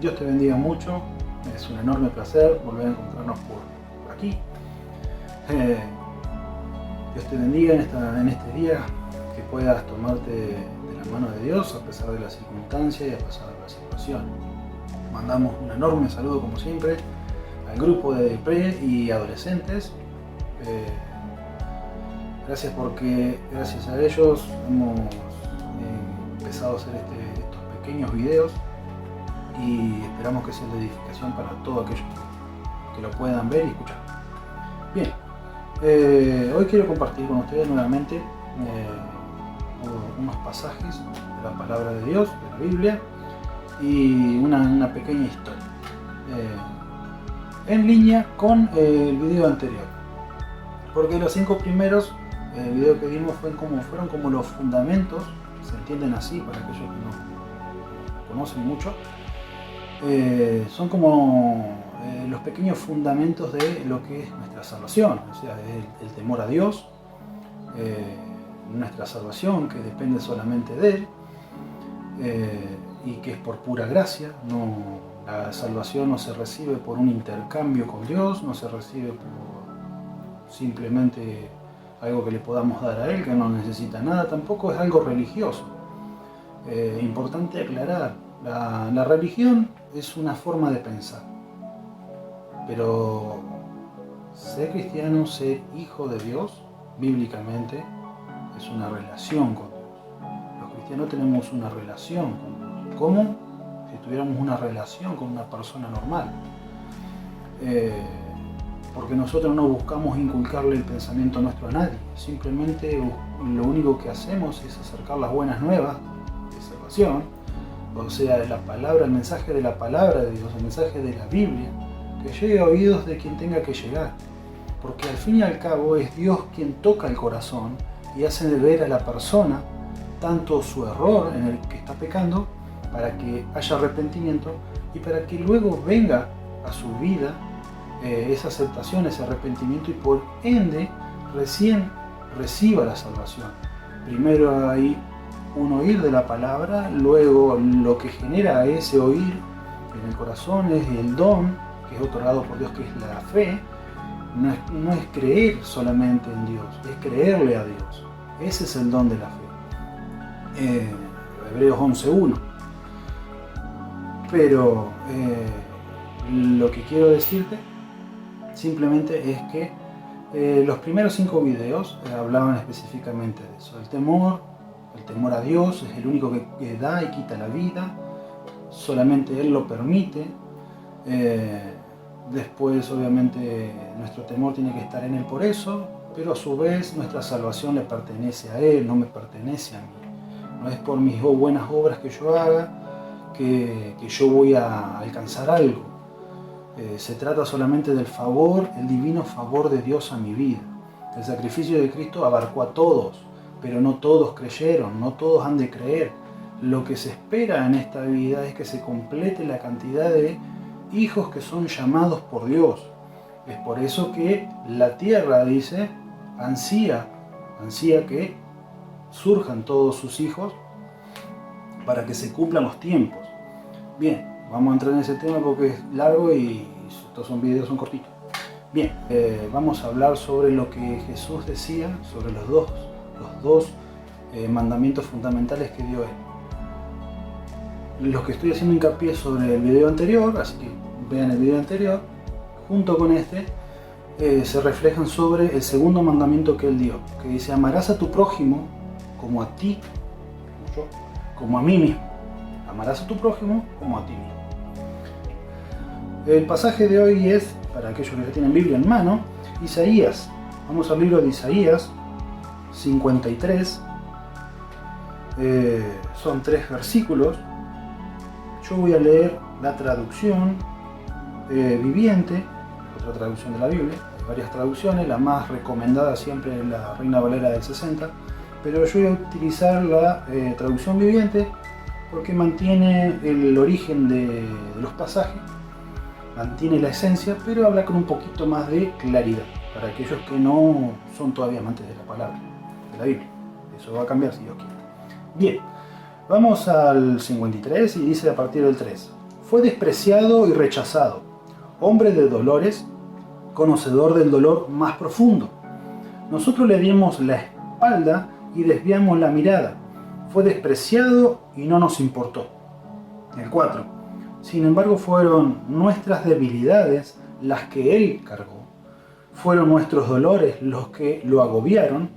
Dios te bendiga mucho, es un enorme placer volver a encontrarnos por aquí. Dios te bendiga en este día, que puedas tomarte de la mano de Dios a pesar de las circunstancias y a pesar de la situación. Mandamos un enorme saludo como siempre al grupo de pre y adolescentes. Gracias porque gracias a ellos hemos empezado a hacer estos pequeños videos y esperamos que sea de edificación para todos aquellos que lo puedan ver y escuchar. Bien, hoy quiero compartir con ustedes nuevamente unos pasajes de la palabra de Dios, de la Biblia, y una pequeña historia en línea con el video anterior, porque los 5 primeros videos que vimos fueron como los fundamentos, se entienden así para aquellos que no conocen mucho. Son como los pequeños fundamentos de lo que es nuestra salvación, o sea, el temor a Dios, nuestra salvación que depende solamente de Él, y que es por pura gracia. La salvación no se recibe por un intercambio con Dios, no se recibe por simplemente algo que le podamos dar a Él, que no necesita nada, tampoco es algo religioso. Importante aclarar, la religión es una forma de pensar, pero ser cristiano, ser hijo de Dios, bíblicamente, es una relación con Dios. Los cristianos tenemos una relación con Dios, como si tuviéramos una relación con una persona normal, porque nosotros no buscamos inculcarle el pensamiento nuestro a nadie, simplemente lo único que hacemos es acercar las buenas nuevas de salvación, o sea, la palabra, el mensaje de la palabra de Dios, el mensaje de la Biblia, que llegue a oídos de quien tenga que llegar, porque al fin y al cabo es Dios quien toca el corazón y hace de ver a la persona tanto su error en el que está pecando, para que haya arrepentimiento y para que luego venga a su vida esa aceptación, ese arrepentimiento, y por ende recién reciba la salvación. Primero hay un oír de la palabra, luego lo que genera ese oír en el corazón es el don que es otorgado por Dios, que es la fe. No es creer solamente en Dios, es creerle a Dios. Ese es el don de la fe. Hebreos 11:1. Pero lo que quiero decirte simplemente es que los primeros 5 videos hablaban específicamente de eso. El temor a Dios es el único que da y quita la vida, solamente Él lo permite. Después, obviamente, nuestro temor tiene que estar en Él por eso, pero a su vez nuestra salvación le pertenece a Él, no me pertenece a mí. No es por mis buenas obras que yo haga que yo voy a alcanzar algo. Se trata solamente del favor, el divino favor de Dios a mi vida. El sacrificio de Cristo abarcó a todos, pero no todos creyeron, no todos han de creer. Lo que se espera en esta vida es que se complete la cantidad de hijos que son llamados por Dios. Es por eso que la tierra, dice, ansía que surjan todos sus hijos para que se cumplan los tiempos. Bien, vamos a entrar en ese tema porque es largo y estos son cortitos. Bien, vamos a hablar sobre lo que Jesús decía sobre los dos mandamientos fundamentales que dio Él. Los que estoy haciendo hincapié sobre el video anterior, así que vean el video anterior, junto con este, se reflejan sobre el segundo mandamiento que Él dio, que dice: amarás a tu prójimo como a ti, como a mí mismo. Amarás a tu prójimo como a ti mismo. El pasaje de hoy es, para aquellos que ya tienen Biblia en mano, Isaías. Vamos al libro de Isaías 53. Son 3 versículos. Yo voy a leer la traducción viviente, otra traducción de la Biblia. Hay varias traducciones, la más recomendada siempre es la Reina Valera del 60, pero yo voy a utilizar la traducción viviente porque mantiene el origen de los pasajes, mantiene la esencia, pero habla con un poquito más de claridad para aquellos que no son todavía amantes de la palabra, de la Biblia. Eso va a cambiar si Dios quiere. Bien, vamos al 53 y dice a partir del 3: fue despreciado y rechazado, hombre de dolores, conocedor del dolor más profundo. Nosotros le dimos la espalda y desviamos la mirada. Fue despreciado y no nos importó. El 4. Sin embargo, fueron nuestras debilidades las que Él cargó. Fueron nuestros dolores los que lo agobiaron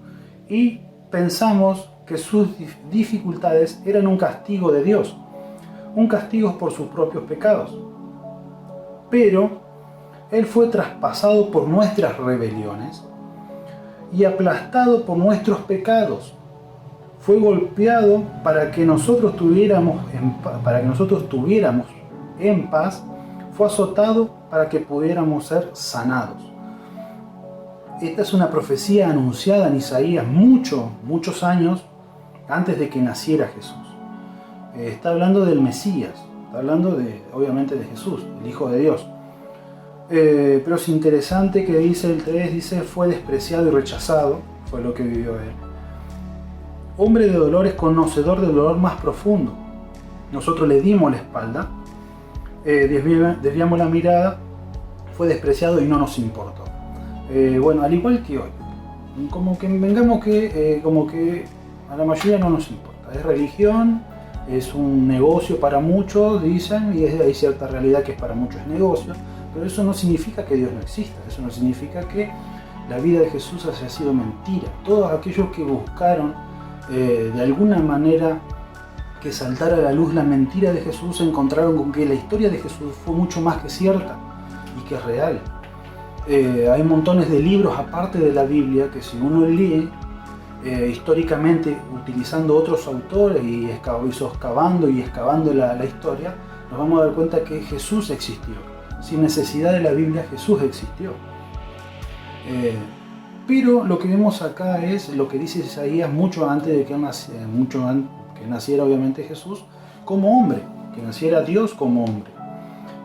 y pensamos que sus dificultades eran un castigo de Dios, un castigo por sus propios pecados. Pero Él fue traspasado por nuestras rebeliones y aplastado por nuestros pecados. Fue golpeado para que nosotros tuviéramos en paz. Fue azotado para que pudiéramos ser sanados. Esta es una profecía anunciada en Isaías muchos años antes de que naciera Jesús. Está hablando del Mesías, está hablando obviamente de Jesús, el Hijo de Dios. Pero es interesante que dice el 3, dice, fue despreciado y rechazado, fue lo que vivió Él. Hombre de dolores, conocedor del dolor más profundo. Nosotros le dimos la espalda, desviamos la mirada, fue despreciado y no nos importó. Bueno, al igual que hoy, como que a la mayoría no nos importa. Es religión, es un negocio para muchos, dicen, y hay cierta realidad que para muchos es negocio, pero eso no significa que Dios no exista, eso no significa que la vida de Jesús haya sido mentira. Todos aquellos que buscaron de alguna manera que saltara a la luz la mentira de Jesús, se encontraron con que la historia de Jesús fue mucho más que cierta y que es real. Hay montones de libros aparte de la Biblia que si uno lee históricamente utilizando otros autores y soscavando y excavando la historia, nos vamos a dar cuenta que Jesús existió. Sin necesidad de la Biblia, Jesús existió. Pero lo que vemos acá es lo que dice Isaías mucho antes de que naciera obviamente Jesús como hombre, que naciera Dios como hombre.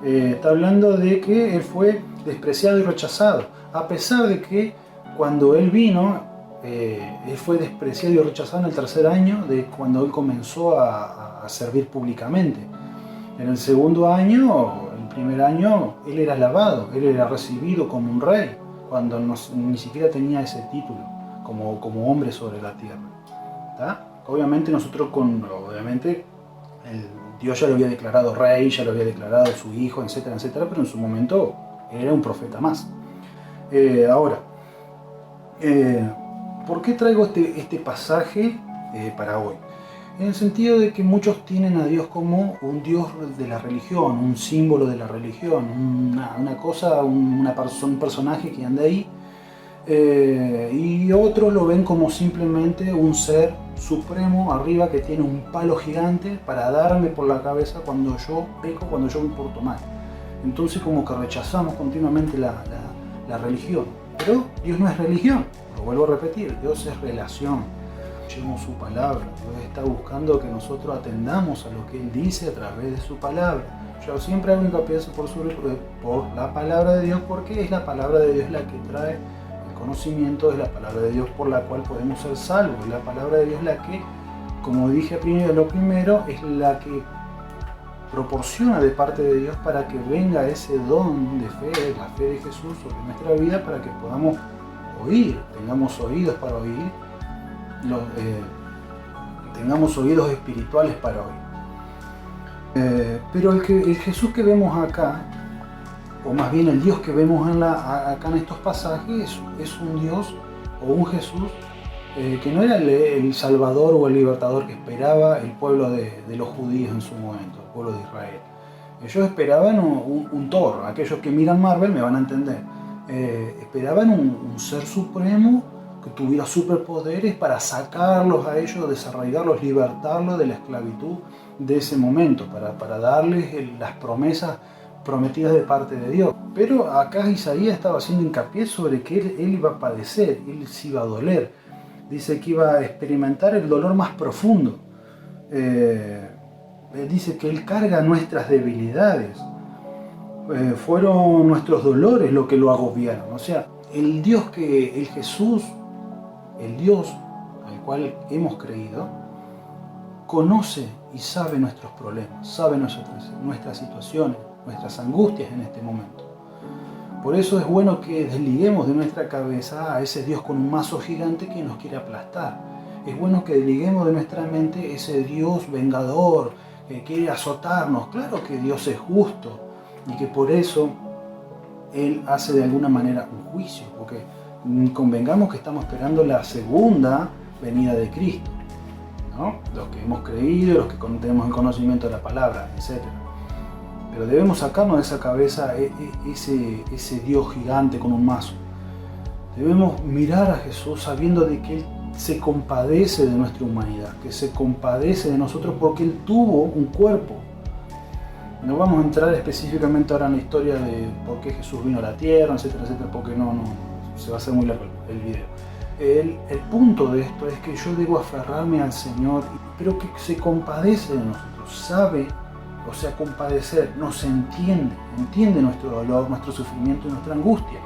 Está hablando de que Él fue despreciado y rechazado, a pesar de que cuando Él vino, Él fue despreciado y rechazado en el tercer año de cuando Él comenzó a servir públicamente. En el segundo año, el primer año, Él era alabado, Él era recibido como un rey, cuando ni siquiera tenía ese título como hombre sobre la tierra. ¿Tá? Obviamente Dios ya lo había declarado rey, ya lo había declarado su hijo, etcétera, etcétera, pero en su momento era un profeta más. ¿Por qué traigo este pasaje para hoy? En el sentido de que muchos tienen a Dios como un Dios de la religión, un símbolo de la religión, un personaje que anda ahí, y otros lo ven como simplemente un ser supremo arriba que tiene un palo gigante para darme por la cabeza cuando yo peco, cuando yo me porto mal. Entonces como que rechazamos continuamente la religión. Pero Dios no es religión, lo vuelvo a repetir, Dios es relación. Escuchemos su palabra, Dios está buscando que nosotros atendamos a lo que Él dice a través de su palabra. Yo siempre hago hincapié por la palabra de Dios, porque es la palabra de Dios la que trae el conocimiento, es la palabra de Dios por la cual podemos ser salvos, es la palabra de Dios la que, como dije lo primero, es la que proporciona de parte de Dios para que venga ese don de fe, la fe de Jesús sobre nuestra vida, para que podamos oír, tengamos oídos para oír, tengamos oídos espirituales para oír. Pero el Jesús que vemos acá, o más bien el Dios que vemos acá en estos pasajes, es un Dios o un Jesús que no era el Salvador o el Libertador que esperaba el pueblo de los judíos en su momento, el pueblo de Israel. Ellos esperaban un Thor, aquellos que miran Marvel me van a entender. Esperaban un ser supremo que tuviera superpoderes para sacarlos a ellos, desarraigarlos, libertarlos de la esclavitud de ese momento, para darles las promesas prometidas de parte de Dios. Pero acá Isaías estaba haciendo hincapié sobre que él iba a padecer, él se iba a doler. Dice que iba a experimentar el dolor más profundo. Dice que Él carga nuestras debilidades. Fueron nuestros dolores lo que lo agobiaron. O sea, el Jesús, el Dios al cual hemos creído, conoce y sabe nuestros problemas, sabe nuestras situaciones, nuestras angustias en este momento. Por eso es bueno que desliguemos de nuestra cabeza a ese Dios con un mazo gigante que nos quiere aplastar. Es bueno que desliguemos de nuestra mente ese Dios vengador que quiere azotarnos. Claro que Dios es justo y que por eso Él hace de alguna manera un juicio, porque convengamos que estamos esperando la segunda venida de Cristo, ¿no? Los que hemos creído, los que tenemos el conocimiento de la palabra, etc. Pero debemos sacarnos de esa cabeza ese Dios gigante con un mazo. Debemos mirar a Jesús sabiendo de que Él se compadece de nuestra humanidad, que se compadece de nosotros porque Él tuvo un cuerpo. No vamos a entrar específicamente ahora en la historia de por qué Jesús vino a la tierra, etcétera, etcétera, porque no se va a hacer muy largo el video. El punto de esto es que yo debo aferrarme al Señor, pero que se compadece de nosotros, sabe, o sea, compadecer, nos entiende nuestro dolor, nuestro sufrimiento y nuestra angustia.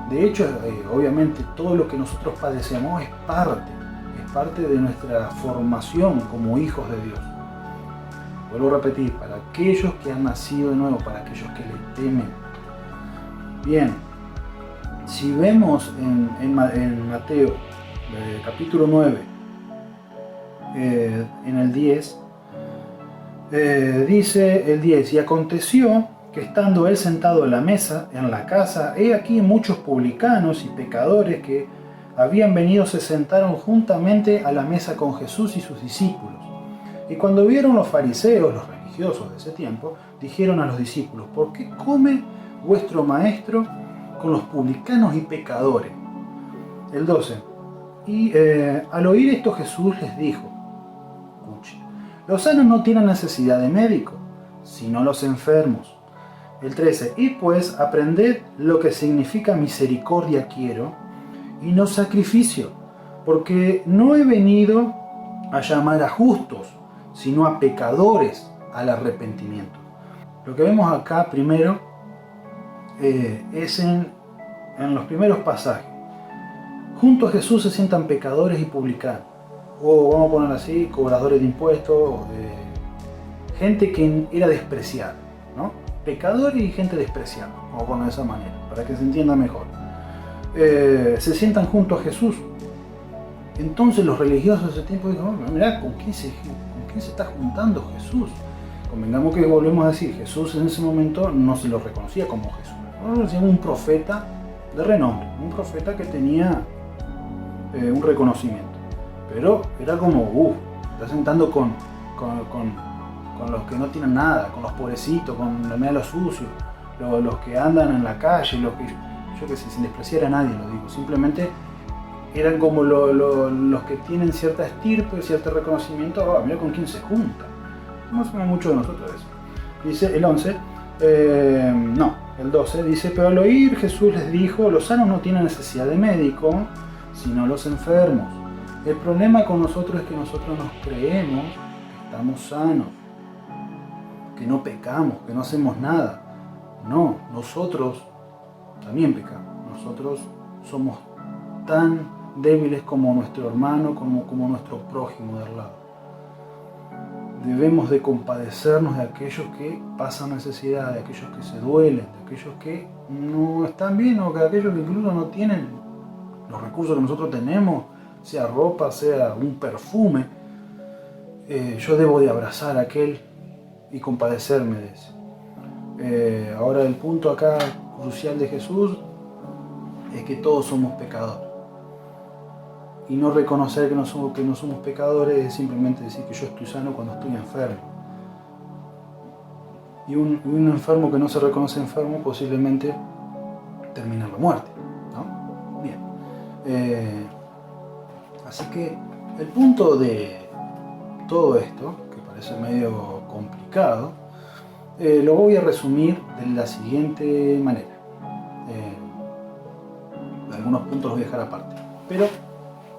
De hecho, obviamente, todo lo que nosotros padecemos es parte de nuestra formación como hijos de Dios. Vuelvo a repetir, para aquellos que han nacido de nuevo, para aquellos que le temen. Bien, si vemos en Mateo, capítulo 9, en el 10, dice el 10, y aconteció que estando él sentado a la mesa en la casa, he aquí muchos publicanos y pecadores que habían venido se sentaron juntamente a la mesa con Jesús y sus discípulos. Y cuando vieron los fariseos, los religiosos de ese tiempo, dijeron a los discípulos, ¿por qué come vuestro maestro con los publicanos y pecadores? El 12. Y al oír esto Jesús les dijo, los sanos no tienen necesidad de médico, sino los enfermos. El 13. Y pues aprended lo que significa misericordia quiero y no sacrificio, porque no he venido a llamar a justos, sino a pecadores al arrepentimiento. Lo que vemos acá primero es en los primeros pasajes. Junto a Jesús se sientan pecadores y publicanos, o vamos a poner así, cobradores de impuestos, gente que era despreciada, ¿no? Pecadores y gente despreciada, vamos a poner de esa manera, para que se entienda mejor. Se sientan junto a Jesús. Entonces los religiosos de ese tiempo dijeron, mirá, ¿con quién se está juntando Jesús? Convengamos que volvemos a decir, Jesús en ese momento no se lo reconocía como Jesús, lo decían un profeta de renombre, un profeta que tenía un reconocimiento, pero era como, está sentando con los que no tienen nada, con los pobrecitos, con los sucios, los que andan en la calle, los que, yo qué sé, sin despreciar a nadie lo digo, simplemente eran como los que tienen cierta estirpe, cierto reconocimiento. Mira con quién se junta. No sabemos mucho de nosotros eso. Dice el 11, el 12, dice, pero al oír Jesús les dijo, los sanos no tienen necesidad de médico, sino los enfermos. El problema con nosotros es que nosotros nos creemos que estamos sanos, que no pecamos, que no hacemos nada. No, nosotros también pecamos. Nosotros somos tan débiles como nuestro hermano, como nuestro prójimo de al lado. Debemos de compadecernos de aquellos que pasan necesidad, de aquellos que se duelen, de aquellos que no están bien o de aquellos que incluso no tienen los recursos que nosotros tenemos, sea ropa, sea un perfume. Yo debo de abrazar a aquel y compadecerme de ese. Ahora el punto acá crucial de Jesús es que todos somos pecadores. Y no reconocer que no somos pecadores es simplemente decir que yo estoy sano cuando estoy enfermo. Y un enfermo que no se reconoce enfermo posiblemente termina en la muerte, ¿no? Bien. Así que el punto de todo esto, que parece medio complicado, lo voy a resumir de la siguiente manera. Algunos puntos los voy a dejar aparte, pero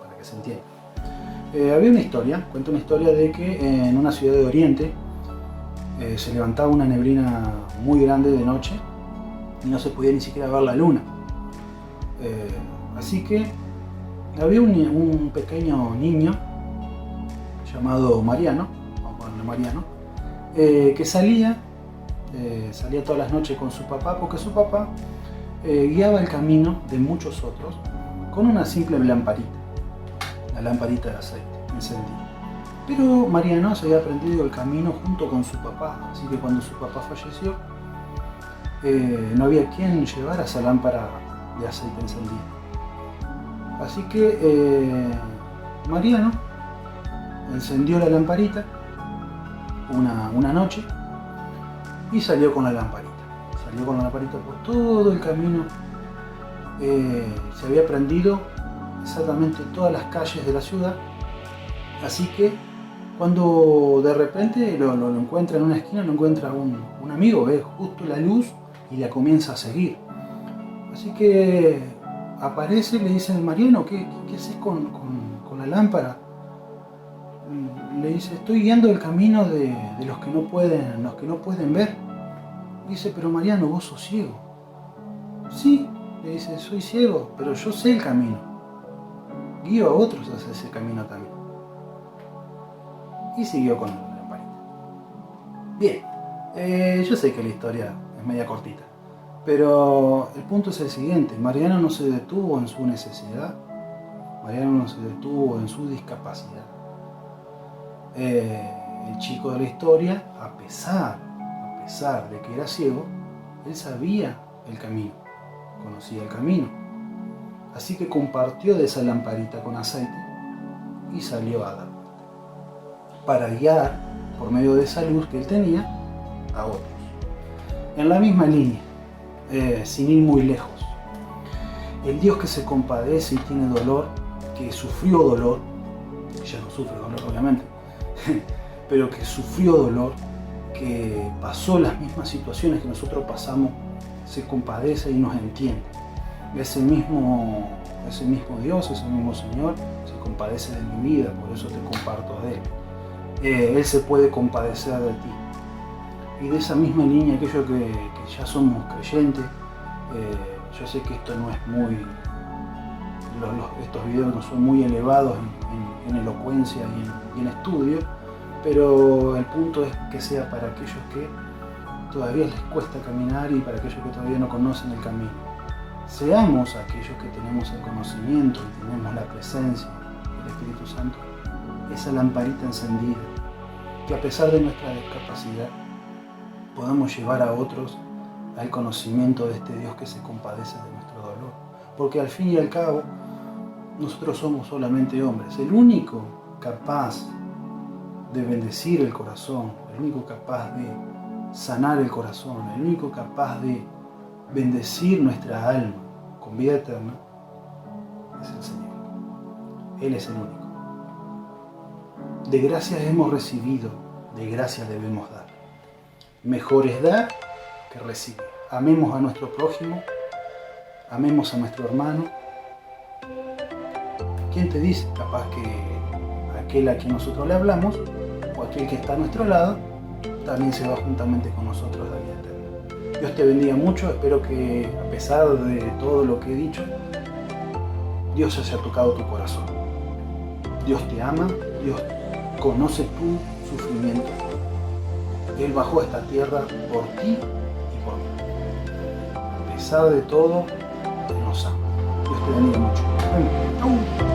para que se entienda. Había una historia, cuenta una historia de que en una ciudad de Oriente se levantaba una neblina muy grande de noche y no se podía ni siquiera ver la luna. Así que había un pequeño niño llamado Mariano, vamos a ponerle Mariano, que salía todas las noches con su papá, porque su papá guiaba el camino de muchos otros con una simple lamparita, la lamparita de aceite encendida. Pero Mariano se había aprendido el camino junto con su papá, así que cuando su papá falleció, no había quien llevara esa lámpara de aceite encendida. Así que Mariano encendió la lamparita una noche y salió con la lamparita. Salió con la lamparita por todo el camino. Se había aprendido exactamente todas las calles de la ciudad. Así que cuando de repente lo encuentra en una esquina, lo encuentra un amigo, ve justo la luz y la comienza a seguir. Así que aparece y le dice: Mariano, ¿qué haces con la lámpara? Le dice: estoy guiando el camino de los que no pueden ver. Dice: pero Mariano, vos sos ciego. Sí, le dice: soy ciego, pero yo sé el camino. Guío a otros hacia ese camino también. Y siguió con la lamparita. Bien, yo sé que la historia es media cortita, pero el punto es el siguiente: Mariano no se detuvo en su necesidad, Mariano no se detuvo en su discapacidad. El chico de la historia, a pesar de que era ciego, él sabía el camino, conocía el camino. Así que compartió de esa lamparita con aceite y salió a dar para guiar por medio de esa luz que él tenía a otros. En la misma línea, sin ir muy lejos, el Dios que se compadece y tiene dolor, que sufrió dolor, ya no sufre dolor obviamente, pero que sufrió dolor, que pasó las mismas situaciones que nosotros pasamos, se compadece y nos entiende. Ese mismo Dios, ese mismo Señor, se compadece de mi vida, por eso te comparto de Él. Él se puede compadecer de ti. Y de esa misma línea, aquellos que ya somos creyentes, yo sé que esto no es muy... estos videos no son muy elevados en elocuencia y en estudio, pero el punto es que sea para aquellos que todavía les cuesta caminar y para aquellos que todavía no conocen el camino. Seamos aquellos que tenemos el conocimiento y tenemos la presencia del Espíritu Santo, esa lamparita encendida, que a pesar de nuestra discapacidad podamos llevar a otros al conocimiento de este Dios que se compadece de nuestro dolor. Porque al fin y al cabo, nosotros somos solamente hombres. El único capaz de bendecir el corazón, el único capaz de sanar el corazón, el único capaz de bendecir nuestra alma con vida eterna, es el Señor. Él es el único. De gracias hemos recibido, de gracias debemos dar. Mejor es dar que recibir. Amemos a nuestro prójimo, amemos a nuestro hermano. ¿Quién te dice? Capaz que aquel a quien nosotros le hablamos, o aquel que está a nuestro lado, también se va juntamente con nosotros a la vida eterna. Dios te bendiga mucho, espero que a pesar de todo lo que he dicho, Dios haya tocado tu corazón. Dios te ama, Dios conoce tu sufrimiento. Él bajó a esta tierra por ti y por mí. A pesar de todo, Él nos ama. Dios te bendiga mucho. Nos vemos. ¡Chau!